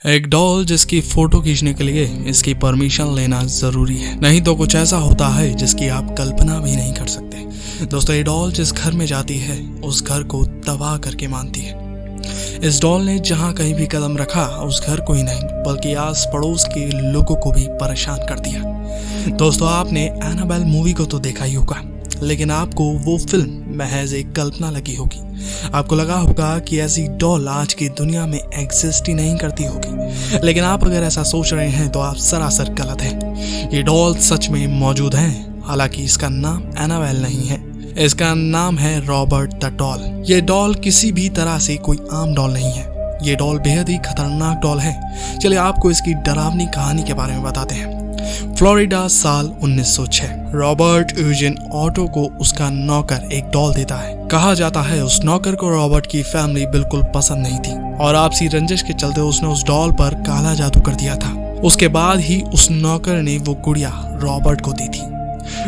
एक डॉल जिसकी फोटो खींचने के लिए इसकी परमिशन लेना जरूरी है, नहीं तो कुछ ऐसा होता है जिसकी आप कल्पना भी नहीं कर सकते। दोस्तों, ये डॉल जिस घर में जाती है उस घर को तबाह करके मानती है। इस डॉल ने जहां कहीं भी कदम रखा उस घर को ही नहीं बल्कि आस पड़ोस के लोगों को भी परेशान कर दिया। दोस्तों, आपने एनाबेल मूवी को तो देखा ही होगा, लेकिन आपको वो फिल्म महज एक कल्पना लगी होगी। आपको लगा होगा कि ऐसी डॉल आज की दुनिया में एग्जिस्ट ही नहीं करती होगी, लेकिन आप अगर ऐसा सोच रहे हैं तो आप सरासर गलत हैं। ये डॉल सच में मौजूद हैं, हालांकि इसका नाम एनाबेल नहीं है, इसका नाम है रॉबर्ट द डॉल। ये डॉल किसी भी तरह से कोई आम डॉल नहीं है, ये डॉल बेहद ही खतरनाक डॉल है। चलिए आपको इसकी डरावनी कहानी के बारे में बताते हैं। फ्लोरिडा साल 1906। रॉबर्ट यूजिन ऑटो को उसका नौकर एक डॉल देता है। कहा जाता है उस नौकर को रॉबर्ट की फैमिली बिल्कुल पसंद नहीं थी और आपसी रंजिश के चलते उसने उस डॉल पर काला जादू कर दिया था। उसके बाद ही उस नौकर ने वो गुड़िया रॉबर्ट को दी थी।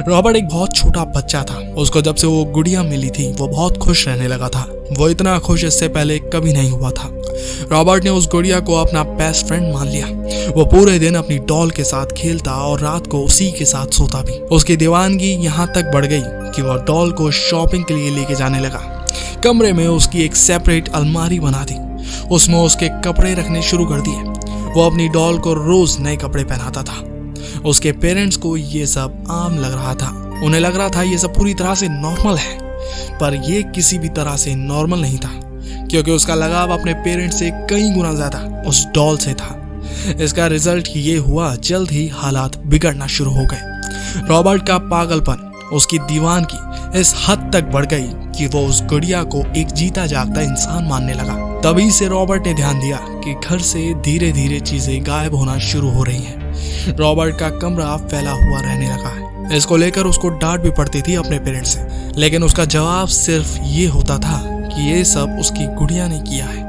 रॉबर्ट एक बहुत छोटा बच्चा था। उसको जब से वो गुड़िया मिली थी वो बहुत खुश रहने लगा था। वो इतना खुश इससे पहले कभी नहीं हुआ था। रॉबर्ट ने उस गुड़िया को अपना बेस्ट फ्रेंड मान लिया। वो पूरे दिन अपनी डॉल के साथ खेलता और रात को उसी के साथ सोता भी। उसकी दीवानगी यहाँ तक बढ़ गई कि वो डॉल को शॉपिंग के लिए लेके जाने लगा। कमरे में उसकी एक सेपरेट अलमारी बना दी, उसमें उसके कपड़े रखने शुरू कर दिए। वो अपनी डॉल को रोज नए कपड़े पहनाता था। उसके पेरेंट्स को ये सब आम लग रहा था। उन्हें लग रहा था ये सब पूरी तरह से नॉर्मल है, पर ये किसी भी तरह से नॉर्मल नहीं था, क्योंकि उसका लगाव अपने पेरेंट्स से कई गुना ज्यादा उस डॉल से था। इसका रिजल्ट ये हुआ, जल्द ही हालात बिगड़ना शुरू हो गए। रॉबर्ट का पागलपन, उसकी दीवानगी इस हद तक बढ़ गई कि वो उस गुड़िया को एक जीता जागता इंसान मानने लगा। तभी से रॉबर्ट ने ध्यान दिया कि घर से धीरे धीरे चीजें गायब होना शुरू हो रही हैं। रॉबर्ट का कमरा फैला हुआ रहने लगा है। इसको लेकर उसको डांट भी पड़ती थी अपने पेरेंट्स से, लेकिन उसका जवाब सिर्फ ये होता था कि ये सब उसकी गुड़िया ने किया है।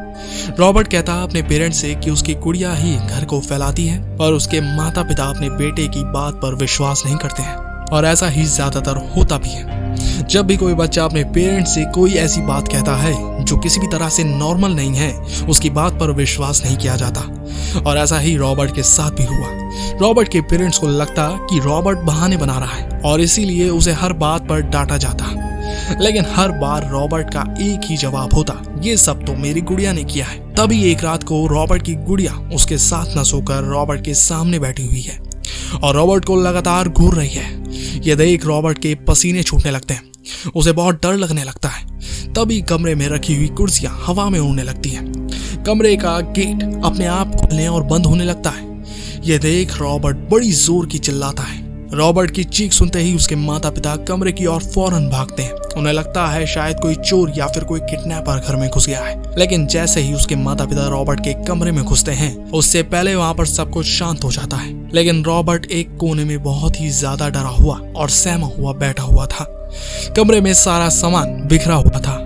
रॉबर्ट कहता अपने पेरेंट्स से कि उसकी गुड़िया ही घर को फैलाती है, पर उसके माता पिता अपने बेटे की बात पर विश्वास नहीं करते हैं, और ऐसा ही ज्यादातर होता भी है। जब भी कोई बच्चा अपने पेरेंट्स से कोई ऐसी बात कहता है जो किसी भी तरह से नॉर्मल नहीं है, उसकी बात पर विश्वास नहीं किया जाता, और ऐसा ही रॉबर्ट के साथ भी हुआ। रॉबर्ट के पेरेंट्स को लगता कि रॉबर्ट बहाने बना रहा है और इसीलिए उसे हर बात पर डांटा जाता, लेकिन हर बार रॉबर्ट का एक ही जवाब होता, ये सब तो मेरी गुड़िया ने किया है। तभी एक रात को रॉबर्ट की गुड़िया उसके साथ न सोकर रॉबर्ट के सामने बैठी हुई है और रॉबर्ट को लगातार घूर रही है। ये देख रॉबर्ट के पसीने छूटने लगते हैं, उसे बहुत डर लगने लगता है। तभी कमरे में रखी हुई कुर्सियां हवा में उड़ने लगती हैं। कमरे का गेट अपने आप खुलने और बंद होने लगता है। ये देख रॉबर्ट बड़ी जोर की चिल्लाता है। रॉबर्ट की चीख सुनते ही उसके माता पिता कमरे की ओर फौरन भागते हैं। उन्हें लगता है शायद कोई चोर या फिर कोई किडनैपर घर में घुस गया है, लेकिन जैसे ही उसके माता पिता रॉबर्ट के कमरे में घुसते हैं उससे पहले वहां पर सब कुछ शांत हो जाता है। लेकिन रॉबर्ट एक कोने में बहुत ही ज्यादा डरा हुआ और सहमा हुआ बैठा हुआ था। कमरे में सारा सामान बिखरा हुआ था।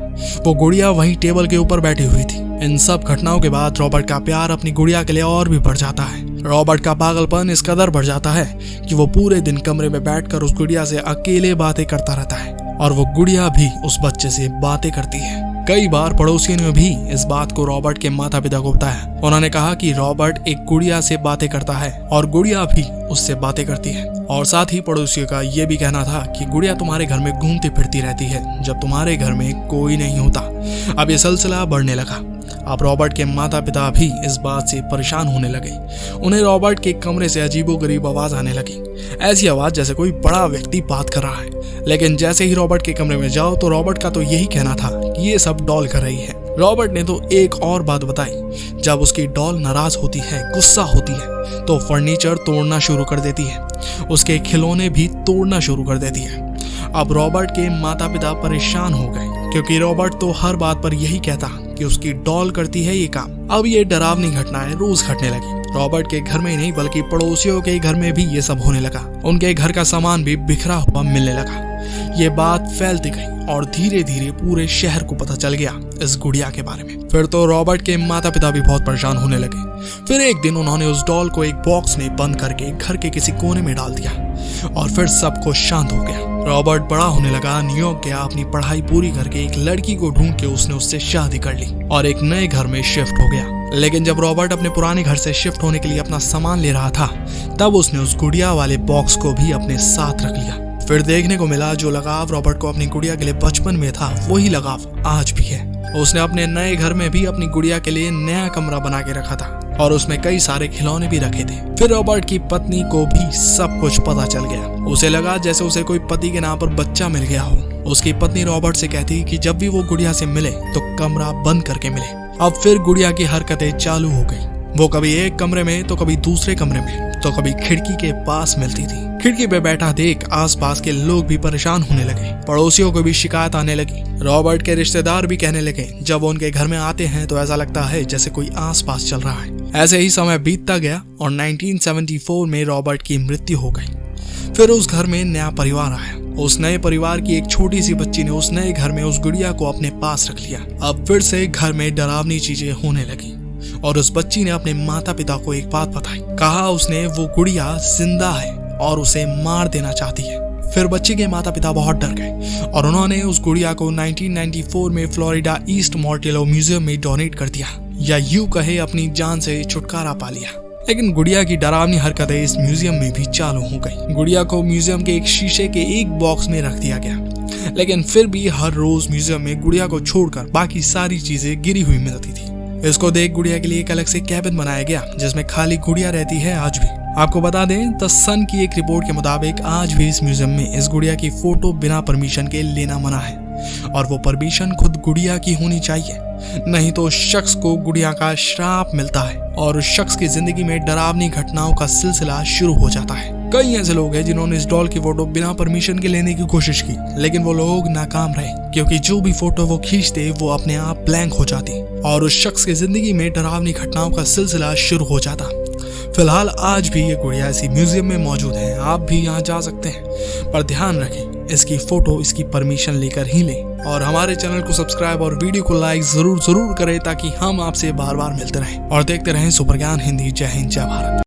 वो गुड़िया वहीं टेबल के ऊपर बैठी हुई थी। इन सब घटनाओं के बाद रॉबर्ट का प्यार अपनी गुड़िया के लिए और भी बढ़ जाता है। रॉबर्ट का पागलपन इस कदर बढ़ जाता है कि वो पूरे दिन कमरे में बैठकर उस गुड़िया से अकेले बातें करता रहता है, और वो गुड़िया भी उस बच्चे से बातें करती है। कई बार पड़ोसियों ने भी इस बात को रॉबर्ट के माता पिता को बताया। उन्होंने कहा कि रॉबर्ट एक गुड़िया से बातें करता है और गुड़िया भी उससे बातें करती है, और साथ ही पड़ोसियों का ये भी कहना था कि गुड़िया तुम्हारे घर में घूमती फिरती रहती है जब तुम्हारे घर में कोई नहीं होता। अब ये सिलसिला बढ़ने लगा। अब रॉबर्ट के माता पिता भी इस बात से परेशान होने लगे। उन्हें रॉबर्ट के कमरे से अजीबोगरीब आवाज आने लगी, ऐसी आवाज जैसे कोई बड़ा व्यक्ति बात कर रहा है। लेकिन जैसे ही रॉबर्ट के कमरे में जाओ तो रॉबर्ट का तो यही कहना था कि ये सब डॉल कर रही है। रॉबर्ट ने तो एक और बात बताई, जब उसकी डॉल नाराज होती है, गुस्सा होती है, तो फर्नीचर तोड़ना शुरू कर देती है, उसके खिलौने भी तोड़ना शुरू कर देती है। अब रॉबर्ट के माता पिता परेशान हो गए, क्योंकि रॉबर्ट तो हर बात पर यही कहता कि उसकी डॉल करती है ये काम। अब ये डरावनी घटनाएं रोज घटने लगी। रॉबर्ट के घर में ही नहीं बल्कि पड़ोसियों के घर में भी ये सब होने लगा। उनके घर का सामान भी बिखरा हुआ मिलने लगा। ये बात फैलती गई और धीरे धीरे पूरे शहर को पता चल गया इस गुड़िया के बारे में। फिर तो रॉबर्ट के माता पिता भी बहुत परेशान होने लगे। फिर एक दिन उन्होंने उस डॉल को एक बॉक्स में बंद करके घर के किसी कोने में डाल दिया और फिर सब कुछ शांत हो गया। रॉबर्ट बड़ा होने लगा, न्यूयॉर्क गया, अपनी पढ़ाई पूरी करके एक लड़की को ढूंढ के उसने उससे शादी कर ली और एक नए घर में शिफ्ट हो गया। लेकिन जब रॉबर्ट अपने पुराने घर से शिफ्ट होने के लिए अपना सामान ले रहा था, तब उसने उस गुड़िया वाले बॉक्स को भी अपने साथ रख लिया। फिर देखने को मिला जो लगाव रॉबर्ट को अपनी गुड़िया के लिए बचपन में था, वही लगाव आज भी है। उसने अपने नए घर में भी अपनी गुड़िया के लिए नया कमरा बना के रखा था और उसमें कई सारे खिलौने भी रखे थे। फिर रॉबर्ट की पत्नी को भी सब कुछ पता चल गया। उसे लगा जैसे उसे कोई पति के नाम पर बच्चा मिल गया हो। उसकी पत्नी रॉबर्ट से कहती कि जब भी वो गुड़िया से मिले तो कमरा बंद करके मिले। अब फिर गुड़िया की हरकतें चालू हो गई। वो कभी एक कमरे में तो कभी दूसरे कमरे में तो कभी खिड़की के पास मिलती थी। खिड़की पे बैठा देख आसपास के लोग भी परेशान होने लगे। पड़ोसियों को भी शिकायत आने लगी। रॉबर्ट के रिश्तेदार भी कहने लगे जब वो उनके घर में आते हैं तो ऐसा लगता है जैसे कोई आसपास चल रहा है। ऐसे ही समय बीतता गया और 1974 में रॉबर्ट की मृत्यु हो गई। फिर उस घर में नया परिवार आया। उस नए परिवार की एक छोटी सी बच्ची ने उस नए घर में उस गुड़िया को अपने पास रख लिया। अब फिर से घर में डरावनी चीजें होने लगी और उस बच्ची ने अपने माता पिता को एक बात बताई। कहा उसने वो गुड़िया जिंदा है और उसे मार देना चाहती है। फिर बच्ची के माता पिता बहुत डर गए और उन्होंने उस गुड़िया को 1994 में फ्लोरिडा ईस्ट मोर्टेलो म्यूजियम में डोनेट कर दिया, या यूं कहे अपनी जान से छुटकारा पा लिया। लेकिन गुड़िया की डरावनी हरकतें इस म्यूजियम में भी चालू हो गई। गुड़िया को म्यूजियम के एक शीशे के एक बॉक्स में रख दिया गया, लेकिन फिर भी हर रोज म्यूजियम में गुड़िया को छोड़कर बाकी सारी चीजें गिरी हुई मिलती थी। इसको देख गुड़िया के लिए एक अलग से कैबिन बनाया गया जिसमें खाली गुड़िया रहती है आज भी। आपको बता दें द सन की एक रिपोर्ट के मुताबिक आज भी इस म्यूजियम में इस गुड़िया की फोटो बिना परमिशन के लेना मना है और वो परमिशन खुद गुड़िया की होनी चाहिए, नहीं तो उस शख्स को गुड़िया का श्राप मिलता है और उस शख्स की जिंदगी में डरावनी घटनाओं का सिलसिला शुरू हो जाता है। कई ऐसे लोग हैं जिन्होंने इस डॉल की फोटो बिना परमिशन के लेने की कोशिश की, लेकिन वो लोग नाकाम रहे क्योंकि जो भी फोटो वो खींचते वो अपने आप ब्लैंक हो जाती और उस शख्स की जिंदगी में डरावनी घटनाओं का सिलसिला शुरू हो जाता। फिलहाल आज भी ये गुड़िया इसी म्यूजियम में मौजूद है। आप भी यहाँ जा सकते हैं, पर ध्यान रखें इसकी फोटो इसकी परमिशन लेकर ही लें और हमारे चैनल को सब्सक्राइब और वीडियो को लाइक जरूर करें ताकि हम आपसे बार बार मिलते रहें और देखते रहें सुपर ज्ञान हिंदी। जय हिंद, जय भारत।